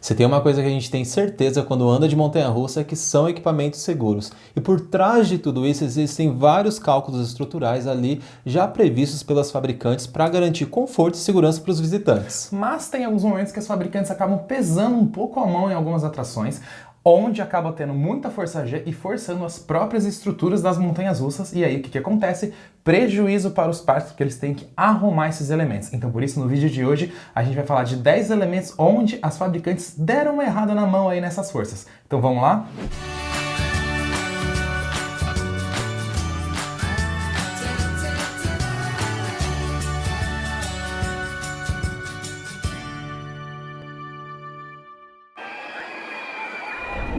Se tem uma coisa que a gente tem certeza quando anda de montanha-russa é que são equipamentos seguros. E por trás de tudo isso existem vários cálculos estruturais ali já previstos pelas fabricantes para garantir conforto e segurança para os visitantes. Mas tem alguns momentos que as fabricantes acabam pesando um pouco a mão em algumas atrações, onde acaba tendo muita força G e forçando as próprias estruturas das montanhas russas. E aí o que acontece? Prejuízo para os parques, porque eles têm que arrumar esses elementos. Então por isso no vídeo de hoje a gente vai falar de 10 elementos onde as fabricantes deram uma errada na mão aí nessas forças. Então vamos lá?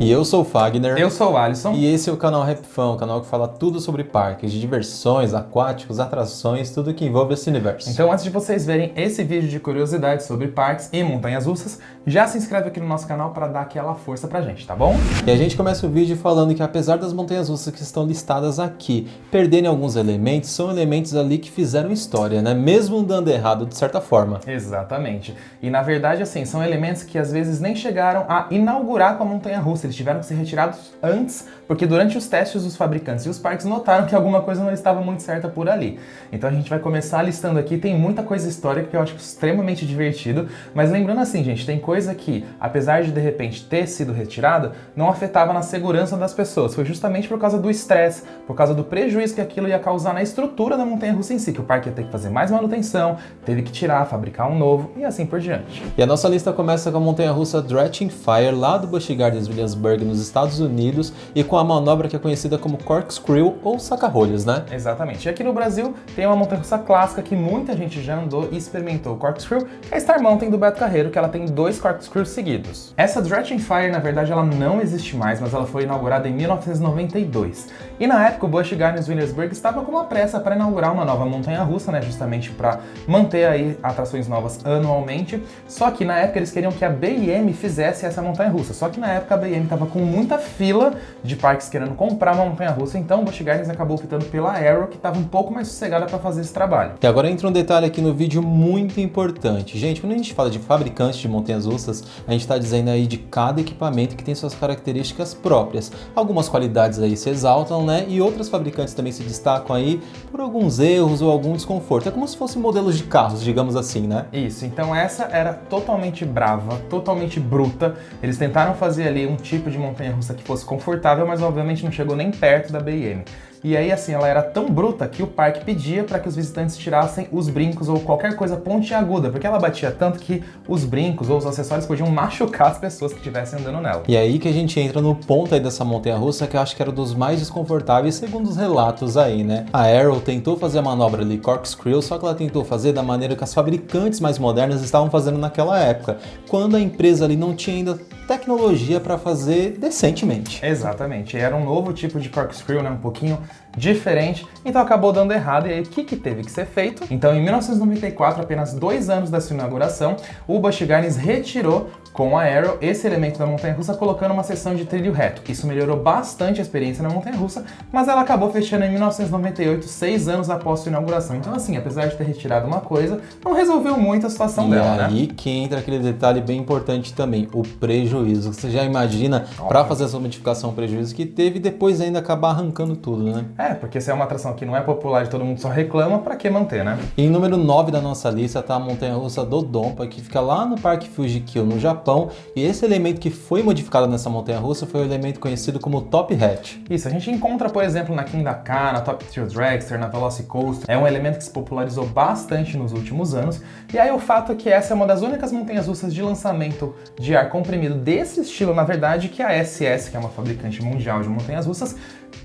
E eu sou o Fagner. Eu sou o Alisson. E esse é o canal RapFun, o canal que fala tudo sobre parques, de diversões, aquáticos, atrações, tudo que envolve esse universo. Então antes de vocês verem esse vídeo de curiosidades sobre parques e montanhas russas, já se inscreve aqui no nosso canal para dar aquela força pra gente, tá bom? E a gente começa o vídeo falando que apesar das montanhas russas que estão listadas aqui perderem alguns elementos, são elementos ali que fizeram história, né? Mesmo dando errado de certa forma. Exatamente. E na verdade, assim, são elementos que às vezes nem chegaram a inaugurar com a montanha russa. Eles tiveram que ser retirados antes, porque durante os testes os fabricantes e os parques notaram que alguma coisa não estava muito certa por ali. Então a gente vai começar listando aqui, tem muita coisa histórica que eu acho extremamente divertido, mas lembrando assim, gente, tem coisa que, apesar de repente ter sido retirada, não afetava na segurança das pessoas. Foi justamente por causa do estresse, por causa do prejuízo que aquilo ia causar na estrutura da montanha-russa em si, que o parque ia ter que fazer mais manutenção, teve que tirar, fabricar um novo e assim por diante. E a nossa lista começa com a montanha-russa Dratching Fire, lá do Busch Gardens Williamsburg, nos Estados Unidos, e com a manobra que é conhecida como Corkscrew ou saca-rolhas, né? Exatamente. E aqui no Brasil tem uma montanha-russa clássica que muita gente já andou e experimentou o Corkscrew, que é a Star Mountain do Beto Carreiro, que ela tem 2 Corkscrews seguidos. Essa Dratching Fire, na verdade, ela não existe mais, mas ela foi inaugurada em 1992. E na época o Busch Gardens Williamsburg estava com uma pressa para inaugurar uma nova montanha-russa, né, justamente para manter aí atrações novas anualmente. Só que na época eles queriam que a B&M fizesse essa montanha-russa. Só que na época a B&M estava com muita fila de parques querendo comprar uma montanha-russa, então o Busch Gardens acabou optando pela Arrow, que estava um pouco mais sossegada para fazer esse trabalho. E agora entra um detalhe aqui no vídeo muito importante. Gente, quando a gente fala de fabricantes de montanhas russas, a gente está dizendo aí de cada equipamento que tem suas características próprias. Algumas qualidades aí se exaltam, né? E outras fabricantes também se destacam aí por alguns erros ou algum desconforto. É como se fossem modelos de carros, digamos assim, né? Isso, então essa era totalmente brava, totalmente bruta. Eles tentaram fazer ali um tipo de montanha-russa que fosse confortável, mas obviamente não chegou nem perto da B&M. E aí, assim, ela era tão bruta que o parque pedia para que os visitantes tirassem os brincos ou qualquer coisa pontiaguda, porque ela batia tanto que os brincos ou os acessórios podiam machucar as pessoas que estivessem andando nela. E aí que a gente entra no ponto aí dessa montanha-russa que eu acho que era dos mais desconfortáveis, segundo os relatos aí, né? A Arrow tentou fazer a manobra ali, Corkscrew, só que ela tentou fazer da maneira que as fabricantes mais modernas estavam fazendo naquela época, quando a empresa ali não tinha ainda tecnologia para fazer decentemente. Exatamente, era um novo tipo de Corkscrew, né? Um pouquinho diferente, então acabou dando errado. E aí o que teve que ser feito? Então em 1994, apenas 2 anos da sua inauguração, o Busch Gardens retirou com a Arrow esse elemento da montanha-russa, colocando uma seção de trilho reto. Isso melhorou bastante a experiência na montanha-russa, mas ela acabou fechando em 1998, 6 anos após sua inauguração. Então assim, apesar de ter retirado uma coisa, não resolveu muito a situação dela, né? E aí que entra aquele detalhe bem importante também, o prejuízo. Você já imagina, para fazer essa modificação, o prejuízo que teve e depois ainda acabar arrancando tudo, né? É, porque se é uma atração que não é popular e todo mundo só reclama, pra que manter, né? E em número 9 da nossa lista tá a montanha-russa Dodonpa, que fica lá no Parque Fuji-Q, no Japão. E esse elemento que foi modificado nessa montanha-russa foi o elemento conhecido como Top Hat. Isso, a gente encontra, por exemplo, na King da Ka, na Top Thrill Dragster, na Velocicoaster. É um elemento que se popularizou bastante nos últimos anos. E aí o fato é que essa é uma das únicas montanhas-russas de lançamento de ar comprimido desse estilo, na verdade, que a SS, que é uma fabricante mundial de montanhas-russas,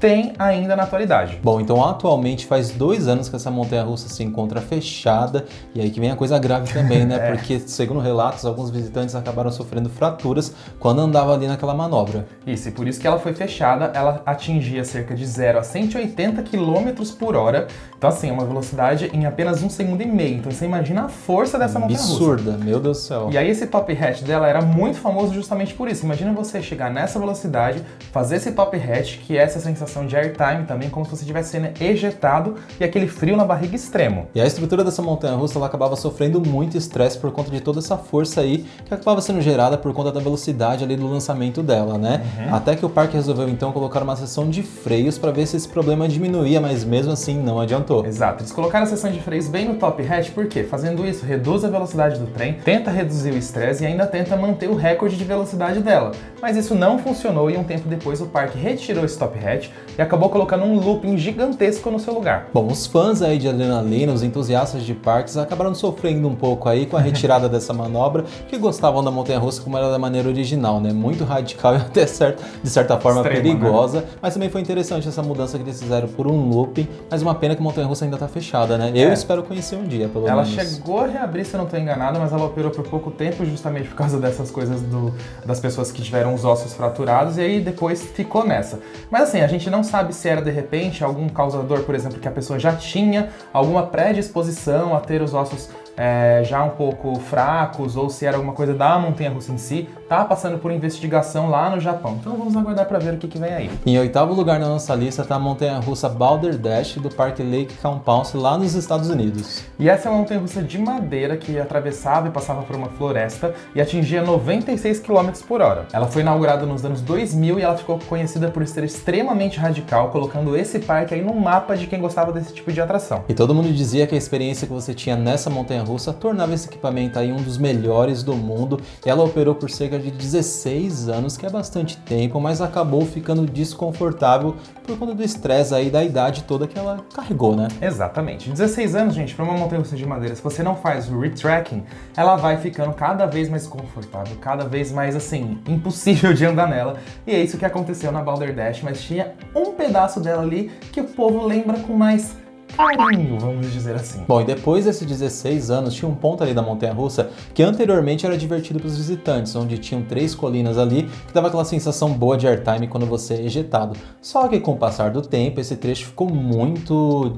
tem ainda na atualidade. Bom, então atualmente faz 2 anos que essa montanha-russa se encontra fechada, e aí que vem a coisa grave também, né? Porque, segundo relatos, alguns visitantes acabaram sofrendo fraturas quando andavam ali naquela manobra. Isso, e por isso que ela foi fechada, ela atingia cerca de 0 a 180 km por hora, então assim, é uma velocidade em apenas 1,5 segundo. Então você imagina a força dessa montanha-russa. Absurda, meu Deus do céu. E aí esse top hatch dela era muito famoso justamente por isso. Imagina você chegar nessa velocidade, fazer esse top hatch, que é essa sensação de airtime também, como se você estivesse sendo ejetado e aquele frio na barriga extremo. E a estrutura dessa montanha-russa ela acabava sofrendo muito estresse por conta de toda essa força aí que acabava sendo sendo gerada por conta da velocidade ali do lançamento dela, né? Até que o parque resolveu então colocar uma seção de freios para ver se esse problema diminuía, mas mesmo assim não adiantou. Exato, eles colocaram a seção de freios bem no top hatch, por quê? Fazendo isso, reduz a velocidade do trem, tenta reduzir o estresse e ainda tenta manter o recorde de velocidade dela. Mas isso não funcionou e um tempo depois o parque retirou esse top hatch e acabou colocando um looping gigantesco no seu lugar. Bom, os fãs aí de adrenalina, os entusiastas de parques acabaram sofrendo um pouco aí com a retirada dessa manobra, que gostavam da montanha-russa como era da maneira original, né? Muito radical e até de certa forma extrema, perigosa, né? Mas também foi interessante essa mudança que eles fizeram por um looping, mas uma pena que a montanha-russa ainda tá fechada, né? Eu espero conhecer um dia, pelo menos. Ela chegou a reabrir, se eu não estou enganado, mas ela operou por pouco tempo justamente por causa dessas coisas das pessoas que tiveram os ossos fraturados e aí depois ficou nessa. Mas assim, a gente não sabe se era de repente algum causador, por exemplo, que a pessoa já tinha alguma predisposição a ter os ossos já um pouco fracos, ou se era alguma coisa da montanha-russa em si, tá passando por investigação lá no Japão. Então vamos aguardar para ver o que vem aí. Em 8º lugar na nossa lista tá a montanha-russa Balderdash do Parque Lake Compounce lá nos Estados Unidos. E essa é uma montanha-russa de madeira que atravessava e passava por uma floresta e atingia 96 km por hora. Ela foi inaugurada nos anos 2000 e ela ficou conhecida por ser extremamente radical, colocando esse parque aí no mapa de quem gostava desse tipo de atração. E todo mundo dizia que a experiência que você tinha nessa montanha-russa tornava esse equipamento aí um dos melhores do mundo. E ela operou por cerca de 16 anos, que é bastante tempo, mas acabou ficando desconfortável por conta do estresse aí da idade toda que ela carregou, né? Exatamente. 16 anos, gente, para uma montanha-russa de madeira, se você não faz o retracking, ela vai ficando cada vez mais confortável, cada vez mais, assim, impossível de andar nela. E é isso que aconteceu na Balderdash, mas tinha um pedaço dela ali que o povo lembra com mais carinho, vamos dizer assim. Bom, e depois desses 16 anos, tinha um ponto ali da montanha-russa que anteriormente era divertido para os visitantes, onde tinham 3 colinas ali, que dava aquela sensação boa de airtime quando você é ejetado. Só que com o passar do tempo, esse trecho ficou muito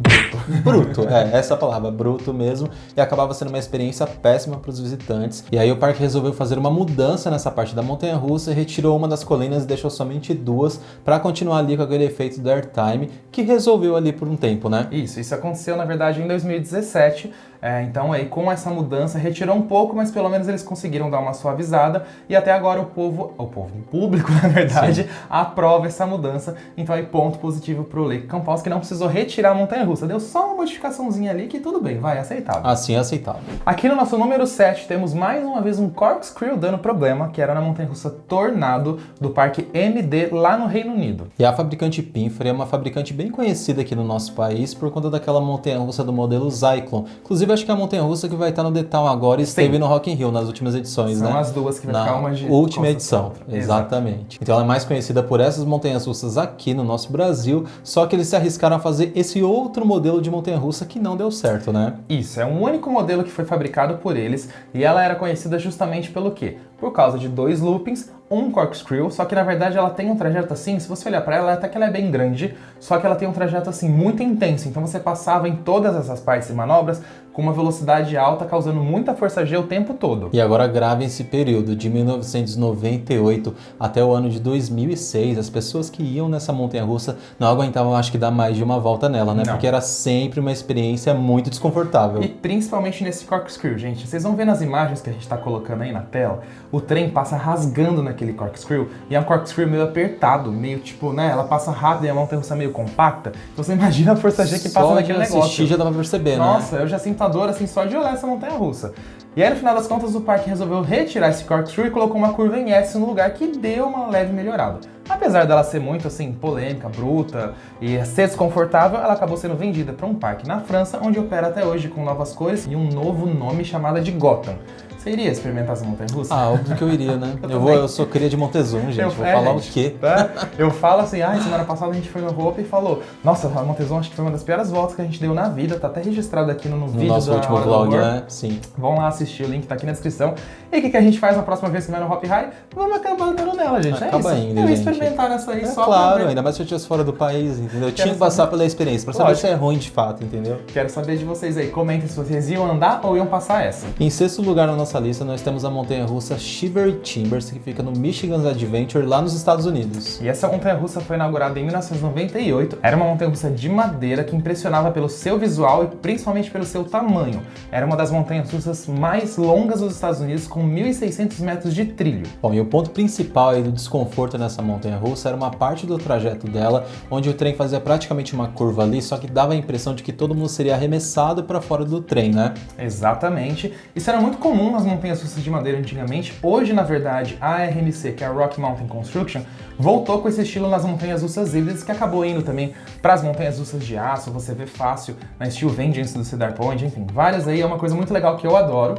bruto, essa palavra, bruto mesmo, e acabava sendo uma experiência péssima para os visitantes. E aí o parque resolveu fazer uma mudança nessa parte da montanha-russa e retirou uma das colinas e deixou somente 2 para continuar ali com aquele efeito do airtime, que resolveu ali por um tempo, né? Isso aconteceu, na verdade, em 2017. Então, aí, com essa mudança, retirou um pouco, mas pelo menos eles conseguiram dar uma suavizada. E até agora o público, na verdade, sim, aprova essa mudança. Então, aí, ponto positivo pro Lake Compounce, que não precisou retirar a montanha-russa. Deu só uma modificaçãozinha ali que tudo bem, vai, aceitável. Assim, aceitável. Aqui no nosso número 7, temos mais uma vez um corkscrew dando problema, que era na montanha-russa Tornado, do Parque MD, lá no Reino Unido. E a fabricante Pinfree é uma fabricante bem conhecida aqui no nosso país por conta daquela montanha-russa do modelo Zyklon. Inclusive, acho que é a montanha-russa que vai estar no The Town agora e esteve no Rock in Rio nas últimas edições, São né? as duas que vai ficar uma de última edição, exatamente. Então ela é mais conhecida por essas montanhas-russas aqui no nosso Brasil, só que eles se arriscaram a fazer esse outro modelo de montanha-russa que não deu certo, né? Isso, é um único modelo que foi fabricado por eles e ela era conhecida justamente pelo quê? Por causa de 2 loopings, um corkscrew, só que na verdade ela tem um trajeto assim, se você olhar para ela, até que ela é bem grande, só que ela tem um trajeto assim muito intenso, então você passava em todas essas partes e manobras com uma velocidade alta, causando muita força G o tempo todo. E agora grave esse período, de 1998 até o ano de 2006, as pessoas que iam nessa montanha-russa não aguentavam, acho que, dar mais de uma volta nela, né? Não. Porque era sempre uma experiência muito desconfortável. E principalmente nesse corkscrew, gente, vocês vão ver nas imagens que a gente tá colocando aí na tela, o trem passa rasgando naquele corkscrew, e é um corkscrew meio apertado, meio tipo, né, ela passa rápido e é uma montanha-russa meio compacta, então você imagina a força G que passa naquele negócio. Só de assistir já dá pra perceber, Nossa, né? eu já sinto a dor assim só de olhar essa montanha-russa. E aí, no final das contas, o parque resolveu retirar esse corkscrew e colocou uma curva em S no lugar, que deu uma leve melhorada. Apesar dela ser muito, assim, polêmica, bruta e ser desconfortável, ela acabou sendo vendida para um parque na França, onde opera até hoje com novas cores e um novo nome chamado de Gotham. Você iria experimentar essa montanha-russa? Ah, óbvio que eu iria, né? eu sou cria de Montezum, gente. Vou falar o quê? Eu falo assim, semana passada a gente foi no Hope e falou, nossa, a Montezum acho que foi uma das piores voltas que a gente deu na vida, tá até registrado aqui no vídeo nosso último vlog, né? Sim. Vão lá assistir, o link tá aqui na descrição. E o que a gente faz na próxima vez que vai no Hop High? Vamos acabar andando nela, gente. Acaba é isso. indo, eu ia gente. experimentar nessa aí só claro, pra ainda mais se eu estivesse fora do país, entendeu? Eu tinha que passar pela experiência, pra saber se é ruim de fato, entendeu? Quero saber de vocês aí. Comentem se vocês iam andar ou iam passar essa. Em 6º lugar na nossa nossa lista nós temos a montanha-russa Shivery Timbers, que fica no Michigan's Adventure, lá nos Estados Unidos. E essa montanha-russa foi inaugurada em 1998. Era uma montanha-russa de madeira que impressionava pelo seu visual e principalmente pelo seu tamanho. Era uma das montanhas-russas mais longas dos Estados Unidos, com 1.600 metros de trilho. Bom, e o ponto principal aí do desconforto nessa montanha-russa era uma parte do trajeto dela, onde o trem fazia praticamente uma curva ali, só que dava a impressão de que todo mundo seria arremessado para fora do trem, né? Exatamente. Isso era muito comum nas montanhas-russas de madeira antigamente. Hoje, na verdade, a RMC, que é a Rocky Mountain Construction, voltou com esse estilo nas montanhas-russas híbridas, que acabou indo também para as montanhas-russas de aço. Você vê fácil na Steel Vengeance do Cedar Point, enfim, várias aí. É uma coisa muito legal que eu adoro.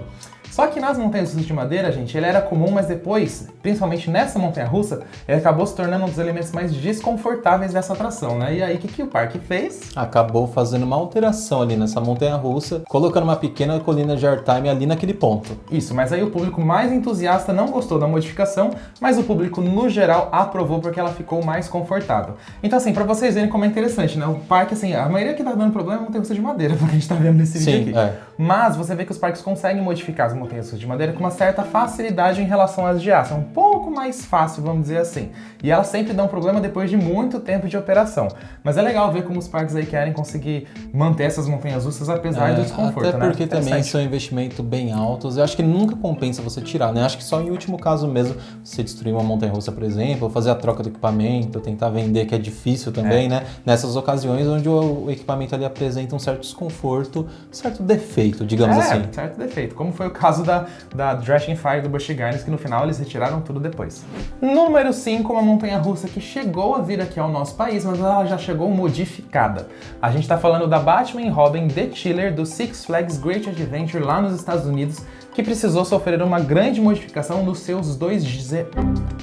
Só que nas montanhas-russas de madeira, gente, ele era comum, mas depois, principalmente nessa montanha-russa, ele acabou se tornando um dos elementos mais desconfortáveis dessa atração, né? E aí, o que o parque fez? Acabou fazendo uma alteração ali nessa montanha-russa, colocando uma pequena colina de airtime ali naquele ponto. Isso, mas aí o público mais entusiasta não gostou da modificação, mas o público, no geral, aprovou porque ela ficou mais confortável. Então, assim, pra vocês verem como é interessante, né? O parque, assim, a maioria que tá dando problema é montanha-russa de madeira, porque a gente tá vendo nesse vídeo aqui. Mas você vê que os parques conseguem modificar as montanhas-russas de madeira com uma certa facilidade em relação às de aço. É um pouco mais fácil, vamos dizer assim. E elas sempre dão problema depois de muito tempo de operação. Mas é legal ver como os parques aí querem conseguir manter essas montanhas-russas apesar do desconforto, até porque também são investimentos bem altos. Eu acho que nunca compensa você tirar, né? Acho que só em último caso mesmo, você destruir uma montanha-russa, por exemplo, ou fazer a troca do equipamento, tentar vender, que é difícil também, né? Nessas ocasiões onde o equipamento ali apresenta um certo desconforto, certo defeito, digamos assim. Certo defeito. Como foi o caso da Dratching Fire do Busch Gardens, que no final eles retiraram tudo depois. Número 5, uma montanha-russa que chegou a vir aqui ao nosso país, mas ela já chegou modificada. A gente tá falando da Batman e Robin The Chiller do Six Flags Great Adventure lá nos Estados Unidos, que precisou sofrer uma grande modificação nos seus dois...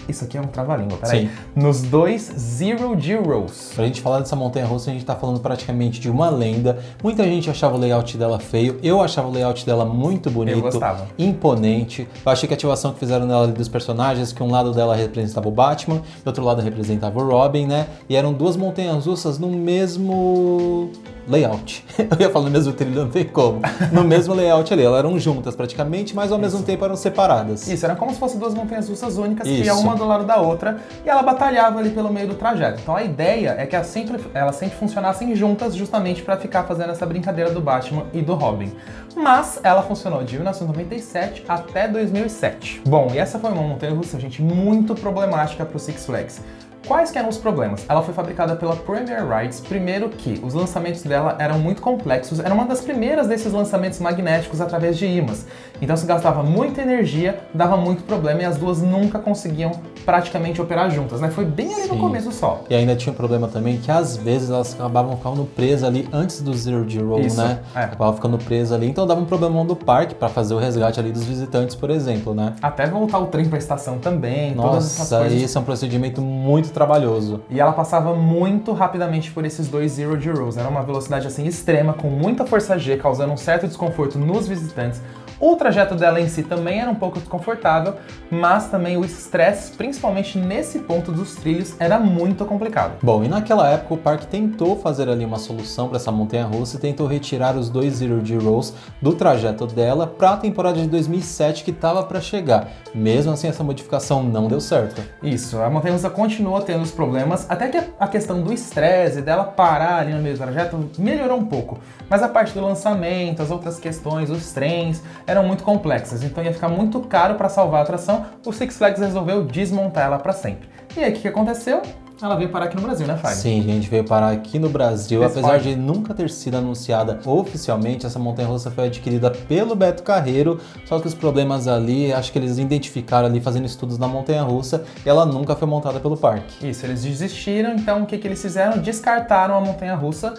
Isso aqui é um trava-língua, peraí. Nos dois Zero G Rolls. Pra gente falar dessa montanha-russa, a gente tá falando praticamente de uma lenda. Muita gente achava o layout dela feio, eu achava o layout dela muito bonito. Eu gostava. Imponente. Eu achei que a ativação que fizeram nela ali dos personagens, que um lado dela representava o Batman, e outro lado representava o Robin, né? E eram duas montanhas-russas no mesmo... layout. Eu ia falar no mesmo trilho, não tem como. No mesmo layout ali, elas eram juntas praticamente, mas ao mesmo tempo eram separadas. Isso, era como se fossem duas montanhas-russas únicas, que iam uma do lado da outra, e ela batalhava ali pelo meio do trajeto. Então a ideia é que elas sempre funcionassem juntas, justamente para ficar fazendo essa brincadeira do Batman e do Robin. Mas ela funcionou de 1997 até 2007. Bom, e essa foi uma montanha-russa, gente, muito problemática para o Six Flags. Quais que eram os problemas? Ela foi fabricada pela Premier Rides, primeiro que os lançamentos dela eram muito complexos, era uma das primeiras desses lançamentos magnéticos através de ímãs. Então se gastava muita energia, dava muito problema e as duas nunca conseguiam praticamente operar juntas, né? Foi bem ali no começo só. E ainda tinha um problema também que às vezes elas acabavam ficando presas ali antes do Zero G Roll, né? Acabavam ficando presas ali, então dava um problemão do parque para fazer o resgate ali dos visitantes, por exemplo, né? Até voltar o trem para a estação também, nossa, todas essas coisas. Isso é um procedimento muito trabalhoso. E ela passava muito rapidamente por esses dois Zero G Rolls. Era uma velocidade assim extrema, com muita força G, causando um certo desconforto nos visitantes. O trajeto dela em si também era um pouco desconfortável, mas também o estresse, principalmente nesse ponto dos trilhos, era muito complicado. Bom, e naquela época o parque tentou fazer ali uma solução para essa montanha-russa e tentou retirar os dois Zero G Rolls do trajeto dela para a temporada de 2007 que estava para chegar. Mesmo assim, essa modificação não deu certo. Isso, a montanha-russa continuou tendo os problemas, até que a questão do estresse, dela parar ali no meio do trajeto, melhorou um pouco. Mas a parte do lançamento, as outras questões, os trens, eram muito complexas, então ia ficar muito caro para salvar a atração. O Six Flags resolveu desmontar ela para sempre. E aí, o que aconteceu? Ela veio parar aqui no Brasil, né, Fábio? Sim, gente, veio parar aqui no Brasil. Apesar de nunca ter sido anunciada oficialmente, essa montanha-russa foi adquirida pelo Beto Carreiro, só que os problemas ali, acho que eles identificaram ali fazendo estudos na montanha-russa, e ela nunca foi montada pelo parque. Isso, eles desistiram, então o que eles fizeram? Descartaram a montanha-russa,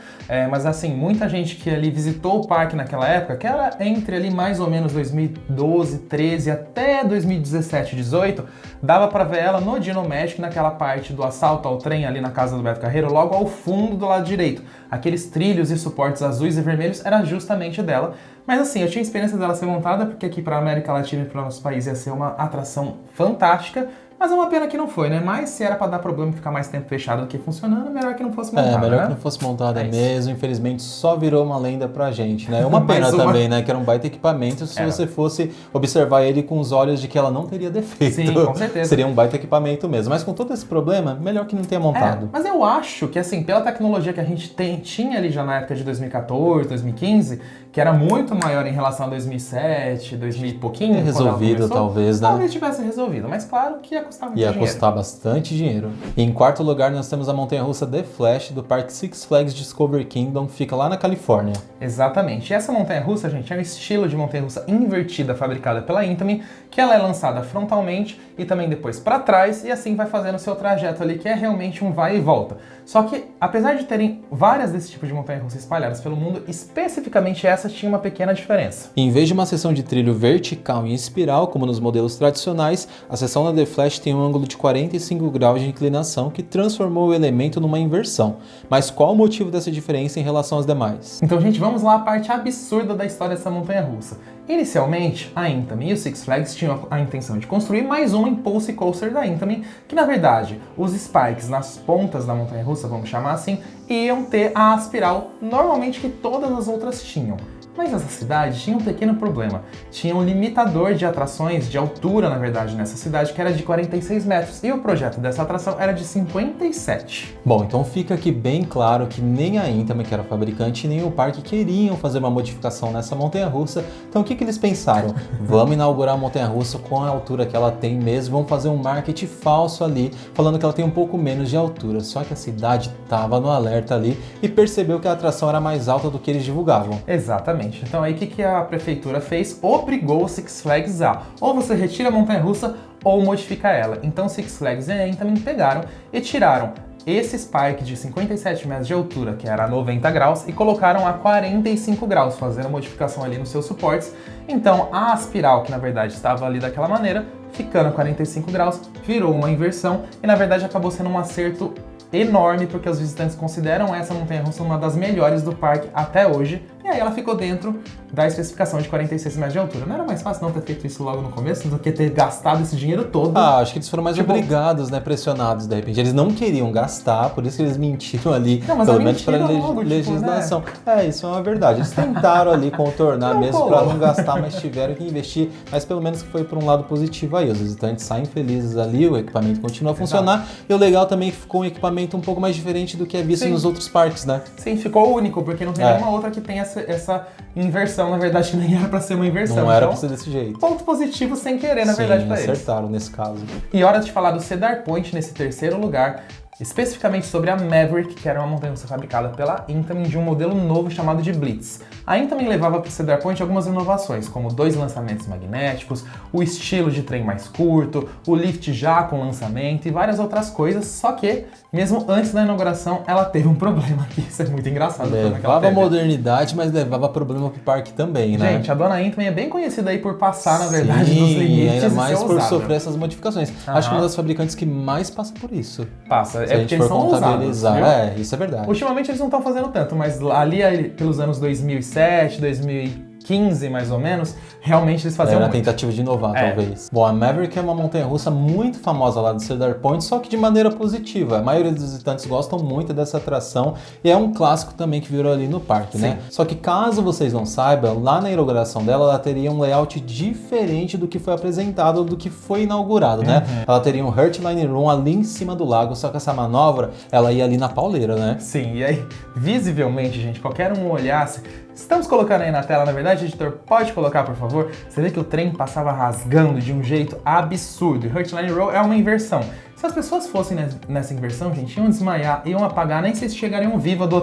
mas assim, muita gente que ali visitou o parque naquela época, que era entre ali mais ou menos 2012, 13 até 2017, 18, dava para ver ela no Dino Magic, naquela parte do assalto ao trem ali na casa do Beto Carreiro, logo ao fundo do lado direito. Aqueles trilhos e suportes azuis e vermelhos era justamente dela. Mas assim, eu tinha esperança dela ser montada, porque aqui para a América Latina e para o nosso país ia ser uma atração fantástica, Mas é uma pena que não foi, né? Mas se era pra dar problema e ficar mais tempo fechado do que funcionando, melhor que não fosse montada, melhor né? que não fosse montada É isso. mesmo. Infelizmente, só virou uma lenda pra gente, né? Uma pena também, né? Que era um baita equipamento se você fosse observar ele com os olhos de que ela não teria defeito. Sim, com certeza. Seria um baita equipamento mesmo. Mas com todo esse problema, melhor que não tenha montado. Mas eu acho que, assim, pela tecnologia que a gente tinha ali já na época de 2014, 2015, que era muito maior em relação a 2007, 2000 e pouquinho. Resolvido, talvez, né? Talvez tivesse resolvido, mas claro que ia custar muito dinheiro. Ia custar bastante dinheiro. E em quarto lugar, nós temos a montanha-russa The Flash, do parque Six Flags Discovery Kingdom, que fica lá na Califórnia. Exatamente. E essa montanha-russa, gente, é um estilo de montanha-russa invertida fabricada pela Intamin, que ela é lançada frontalmente e também depois para trás, e assim vai fazendo o seu trajeto ali, que é realmente um vai e volta. Só que, apesar de terem várias desse tipo de montanha-russa espalhadas pelo mundo, especificamente essa tinha uma pequena diferença. Em vez de uma seção de trilho vertical e espiral, como nos modelos tradicionais, a seção da The Flash tem um ângulo de 45 graus de inclinação que transformou o elemento numa inversão. Mas qual o motivo dessa diferença em relação às demais? Então, gente, vamos lá à parte absurda da história dessa montanha-russa. Inicialmente, a Intamin e o Six Flags tinham a intenção de construir mais um Impulse Coaster da Intamin, que na verdade, os spikes nas pontas da montanha-russa, vamos chamar assim, iam ter a aspiral normalmente que todas as outras tinham. Mas essa cidade tinha um pequeno problema. Tinha um limitador de atrações, de altura, na verdade, nessa cidade, que era de 46 metros. E o projeto dessa atração era de 57. Bom, então fica aqui bem claro que nem a Intamin, que era a fabricante, nem o parque queriam fazer uma modificação nessa montanha-russa. Então o que eles pensaram? Vamos inaugurar a montanha-russa com a altura que ela tem mesmo, vamos fazer um marketing falso ali, falando que ela tem um pouco menos de altura. Só que a cidade estava no alerta ali e percebeu que a atração era mais alta do que eles divulgavam. Exatamente. Então aí o que a prefeitura fez? Obrigou o Six Flags a ou você retira a montanha-russa ou modifica ela. Então Six Flags e a Intamin pegaram e tiraram esse spike de 57 metros de altura, que era a 90 graus, e colocaram a 45 graus, fazendo modificação ali nos seus suportes. Então a aspiral, que na verdade estava ali daquela maneira, ficando a 45 graus, virou uma inversão e na verdade acabou sendo um acerto enorme, porque os visitantes consideram essa montanha-russa uma das melhores do parque até hoje. E aí ela ficou dentro da especificação de 46 metros de altura. Não era mais fácil não ter feito isso logo no começo do que ter gastado esse dinheiro todo? Acho que eles foram mais obrigados, né, pressionados de repente. Eles não queriam gastar, por isso que eles mentiram ali, pelo menos para legislação. Né? Isso é uma verdade. Eles tentaram ali contornar mesmo para não gastar, mas tiveram que investir. Mas pelo menos que foi por um lado positivo aí. Os visitantes saem felizes ali, o equipamento continua a funcionar. E o legal também é que ficou um equipamento um pouco mais diferente do que é visto nos outros parques, né? Sim, ficou único, porque não tem nenhuma outra que tenha essa inversão, na verdade, que nem era pra ser uma inversão. Não era pra ser desse jeito. Ponto positivo sem querer, na verdade, pra eles. Acertaram nesse caso. E hora de falar do Cedar Point nesse terceiro lugar, especificamente sobre a Maverick, que era uma montanha-russa fabricada pela Intamin de um modelo novo chamado de Blitz. A Intamin levava para o Cedar Point algumas inovações, como 2 lançamentos magnéticos, o estilo de trem mais curto, o lift já com lançamento e várias outras coisas, só que, mesmo antes da inauguração, ela teve um problema, que isso é muito engraçado. Levava modernidade, mas levava problema pro parque também, né? Gente, a dona Intamin é bem conhecida aí por passar, na verdade, dos limites ainda mais por usada. sofrer essas modificações. Acho que uma das fabricantes que mais passa por isso. Passa. Se a gente for contabilizar. Isso é verdade. Ultimamente eles não estão fazendo tanto, mas ali pelos anos 2007, 2015 mais ou menos, realmente eles faziam uma tentativa de inovar, talvez. Bom, a Maverick é uma montanha-russa muito famosa lá do Cedar Point, só que de maneira positiva. A maioria dos visitantes gostam muito dessa atração e é um clássico também que virou ali no parque, né? Só que caso vocês não saibam, lá na inauguração dela, ela teria um layout diferente do que foi apresentado, do que foi inaugurado, né? Ela teria um Heartline Room ali em cima do lago, só que essa manobra, ela ia ali na pauleira, né? Sim, e aí, visivelmente, gente, qualquer um olhasse... Estamos colocando aí na tela, na verdade, editor, pode colocar, por favor? Você vê que o trem passava rasgando de um jeito absurdo. E Heartline Row é uma inversão. Se as pessoas fossem nessa inversão, gente, iam desmaiar, iam apagar, nem sei se chegariam vivas do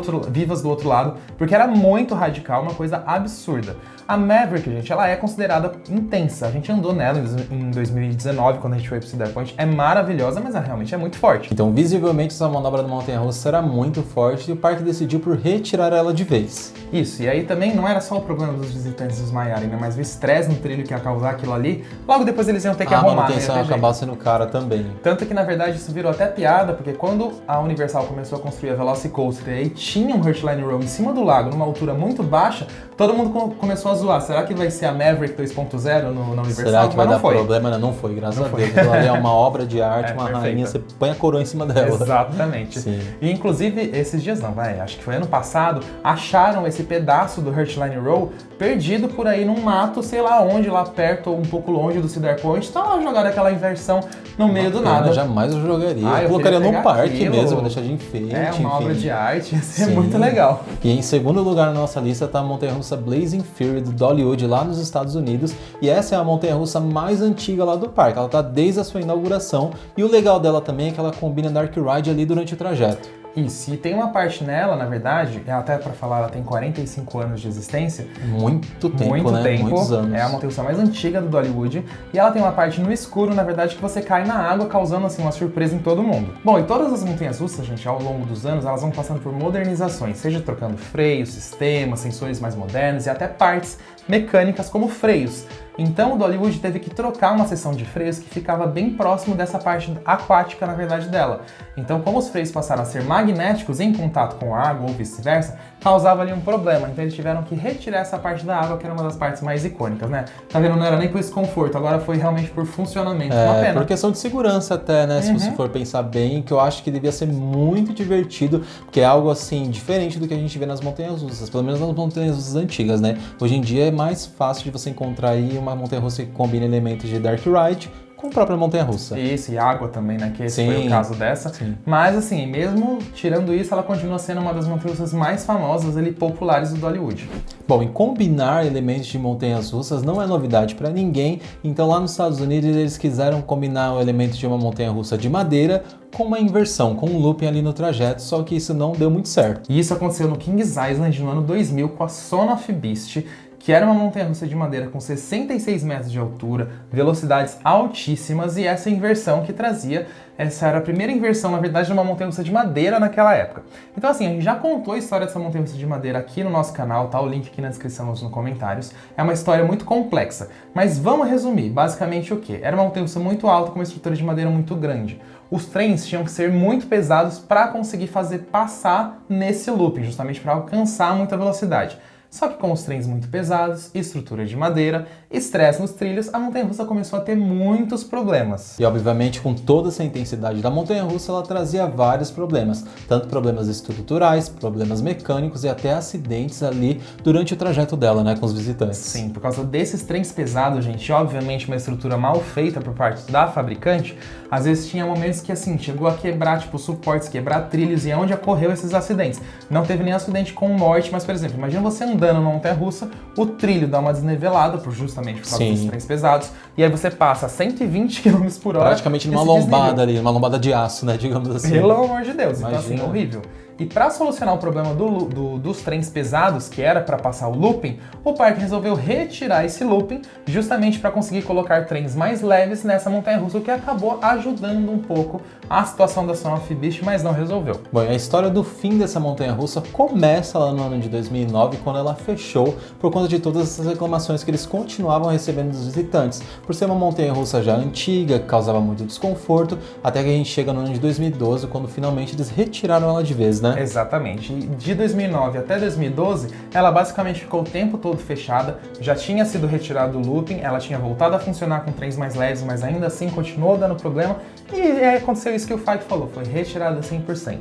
outro lado, porque era muito radical, uma coisa absurda. A Maverick, gente, ela é considerada intensa. A gente andou nela em 2019, quando a gente foi pro Cedar Point. É maravilhosa, mas ela realmente é muito forte. Então, visivelmente, essa manobra da montanha-russa era muito forte e o parque decidiu por retirar ela de vez. Isso, e aí também não era só o problema dos visitantes desmaiarem, né? Mas o estresse no trilho que ia causar aquilo ali, logo depois eles iam ter que arrumar. A manutenção ia acabar sendo cara também. Tanto que, na na verdade isso virou até piada, porque quando a Universal começou a construir a Velocicoaster e tinha um Heartline Row em cima do lago, numa altura muito baixa, todo mundo começou a zoar. Será que vai ser a Maverick 2.0 na Universal? Será que vai dar problema? Não foi, graças a Deus. Ela é uma obra de arte, uma perfeita. rainha, você põe a coroa em cima dela. Exatamente. Sim. E inclusive, esses dias não, acho que foi ano passado, acharam esse pedaço do Heartline Row perdido por aí num mato, sei lá onde, lá perto ou um pouco longe do Cedar Point. Tá lá jogada aquela inversão no meio do nada. Jamais eu jogaria. Eu colocaria num parque aquilo. mesmo, vou deixar de enfeite. É uma obra de arte, ia ser Sim. muito legal. E em segundo lugar na nossa lista está a montanha-russa Blazing Fury do Dollywood, lá nos Estados Unidos. E essa é a montanha-russa mais antiga lá do parque. Ela está desde a sua inauguração. E o legal dela também é que ela combina Dark Ride ali durante o trajeto. Isso, e tem uma parte nela, na verdade, até pra falar, ela tem 45 anos de existência. Muito tempo, né? Muitos anos. É a montanha-russa mais antiga do Dollywood. E ela tem uma parte no escuro, na verdade, que você cai na água, causando, assim, uma surpresa em todo mundo. Bom, e todas as montanhas-russas, gente, ao longo dos anos, elas vão passando por modernizações, seja trocando freios, sistemas, sensores mais modernos e até partes mecânicas como freios. Então o Dollywood teve que trocar uma seção de freios que ficava bem próximo dessa parte aquática, na verdade, dela. Então, como os freios passaram a ser magnéticos em contato com a água ou vice-versa, causava ali um problema. Então eles tiveram que retirar essa parte da água, que era uma das partes mais icônicas, né? Tá vendo? Não era nem por desconforto, agora foi realmente por funcionamento. Uma pena. Por questão de segurança até, né? Se você for pensar bem, que eu acho que devia ser muito divertido, porque é algo assim, diferente do que a gente vê nas montanhas-russas, pelo menos nas montanhas-russas antigas, né? Hoje em dia é mais fácil de você encontrar aí uma montanha-russa que combina elementos de Dark Ride com a própria montanha-russa. Isso, e água também, né? Que esse Sim. foi o caso dessa. Sim. Mas, assim, mesmo tirando isso, ela continua sendo uma das montanhas-russas mais famosas e populares do Dollywood. Bom, e combinar elementos de montanhas-russas não é novidade para ninguém, então lá nos Estados Unidos eles quiseram combinar o elemento de uma montanha-russa de madeira com uma inversão, com um looping ali no trajeto, só que isso não deu muito certo. E isso aconteceu no Kings Island no ano 2000 com a Son of Beast, que era uma montanha-russa de madeira com 66 metros de altura, velocidades altíssimas, e essa inversão que trazia, essa era a primeira inversão, na verdade, de uma montanha-russa de madeira naquela época. Então, assim, a gente já contou a história dessa montanha-russa de madeira aqui no nosso canal, tá? O link aqui na descrição, nos comentários. É uma história muito complexa, mas vamos resumir. Basicamente o quê? Era uma montanha-russa muito alta com uma estrutura de madeira muito grande. Os trens tinham que ser muito pesados para conseguir fazer passar nesse looping, justamente para alcançar muita velocidade. Só que com os trens muito pesados, estrutura de madeira, estresse nos trilhos, a montanha-russa começou a ter muitos problemas. E obviamente com toda essa intensidade da montanha-russa, ela trazia vários problemas, tanto problemas estruturais, problemas mecânicos e até acidentes ali durante o trajeto dela, né, com os visitantes. Sim, por causa desses trens pesados, gente, e obviamente uma estrutura mal feita por parte da fabricante, às vezes tinha momentos que, assim, chegou a quebrar, tipo, suportes, quebrar trilhos, e é onde ocorreu esses acidentes. Não teve nenhum acidente com morte, mas, por exemplo, imagina você andando numa montanha-russa, o trilho dá uma desnivelada, justamente por causa dos trens pesados, e aí você passa a 120 km por hora. Praticamente numa lombada ali, uma lombada de aço, né, digamos assim. Pelo amor de Deus, imagina. Então assim, horrível. E para solucionar o problema dos trens pesados, que era para passar o looping, o parque resolveu retirar esse looping justamente para conseguir colocar trens mais leves nessa montanha-russa, o que acabou ajudando um pouco a situação da Son of Beast, mas não resolveu. Bom, a história do fim dessa montanha-russa começa lá no ano de 2009, quando ela fechou por conta de todas essas reclamações que eles continuavam recebendo dos visitantes, por ser uma montanha-russa já antiga, que causava muito desconforto, até que a gente chega no ano de 2012, quando finalmente eles retiraram ela de vez, né? Exatamente. E de 2009 até 2012, ela basicamente ficou o tempo todo fechada, já tinha sido retirado do looping, ela tinha voltado a funcionar com trens mais leves, mas ainda assim continuou dando problema, e aconteceu isso que o Fag falou, foi retirada 100%.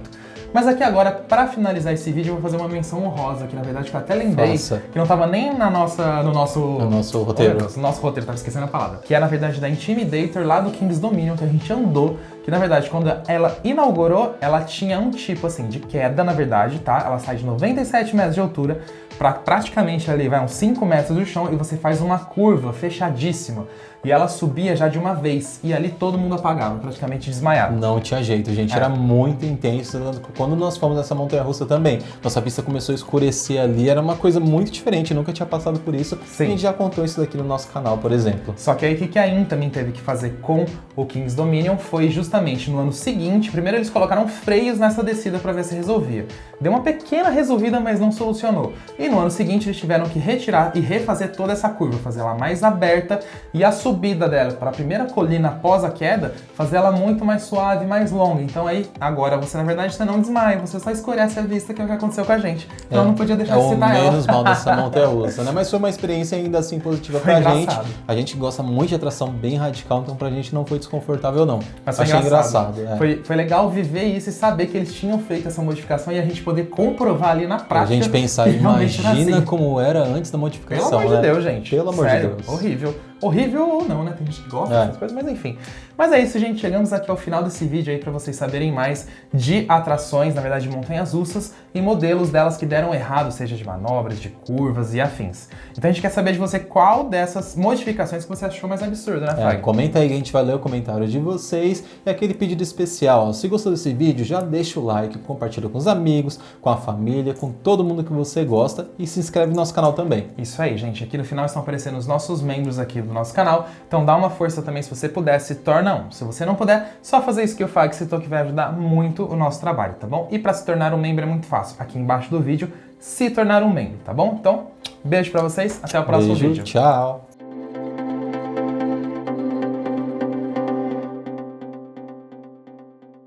Mas aqui agora, para finalizar esse vídeo, eu vou fazer uma menção honrosa, que na verdade eu até lembrei, que não estava nem no nosso roteiro. No nosso roteiro, tava esquecendo a palavra. Que é na verdade da Intimidator lá do Kings Dominion, que a gente andou, que na verdade quando ela inaugurou, ela tinha um tipo assim de queda, na verdade, tá? Ela sai de 97 metros de altura para praticamente ali, vai uns 5 metros do chão, e você faz uma curva fechadíssima. E ela subia já de uma vez, e ali todo mundo apagava, praticamente desmaiado. Não tinha jeito, gente, era muito intenso. Quando nós fomos nessa montanha-russa também, nossa pista começou a escurecer ali, era uma coisa muito diferente, nunca tinha passado por isso. Sim. A gente já contou isso daqui no nosso canal, por exemplo. Só que aí o que a IN também teve que fazer com o Kings Dominion foi justamente no ano seguinte, primeiro eles colocaram freios nessa descida para ver se resolvia. Deu uma pequena resolvida, mas não solucionou. E no ano seguinte eles tiveram que retirar e refazer toda essa curva, fazer ela mais aberta e a subida subida dela, para a primeira colina após a queda, fazer ela muito mais suave, mais longa. Então aí, agora você na verdade você não desmaia, você só escurece a vista, que é o que aconteceu com a gente. Então eu não podia deixar de citar ela. É o menos mal dessa montanha-russa, né? Mas foi uma experiência ainda assim positiva pra gente. A gente gosta muito de atração bem radical, então pra gente não foi desconfortável não. Mas foi Achei engraçado. engraçado. Foi legal viver isso e saber que eles tinham feito essa modificação e a gente poder comprovar ali na prática. A gente pensar, imagina assim. como era antes da modificação. Pelo amor de Deus, gente. Pelo amor de Deus. Horrível. Horrível ou não, né? Tem gente que gosta dessas coisas, mas enfim. Mas é isso, gente. Chegamos aqui ao final desse vídeo aí pra vocês saberem mais de atrações, na verdade de montanhas russas, e modelos delas que deram errado, seja de manobras, de curvas e afins. Então a gente quer saber de você qual dessas modificações que você achou mais absurda, né, Fag? Comenta aí que a gente vai ler o comentário de vocês e aquele pedido especial. Se gostou desse vídeo, já deixa o like, compartilha com os amigos, com a família, com todo mundo que você gosta e se inscreve no nosso canal também. Isso aí, gente. Aqui no final estão aparecendo os nossos membros aqui do nosso canal, então dá uma força também se você puder, se torna um. Se você não puder, só fazer isso que o Fag citou que vai ajudar muito o nosso trabalho, tá bom? E para se tornar um membro é muito fácil. Aqui embaixo do vídeo, se tornar um membro, tá bom? Então, beijo pra vocês, até o próximo vídeo. Tchau!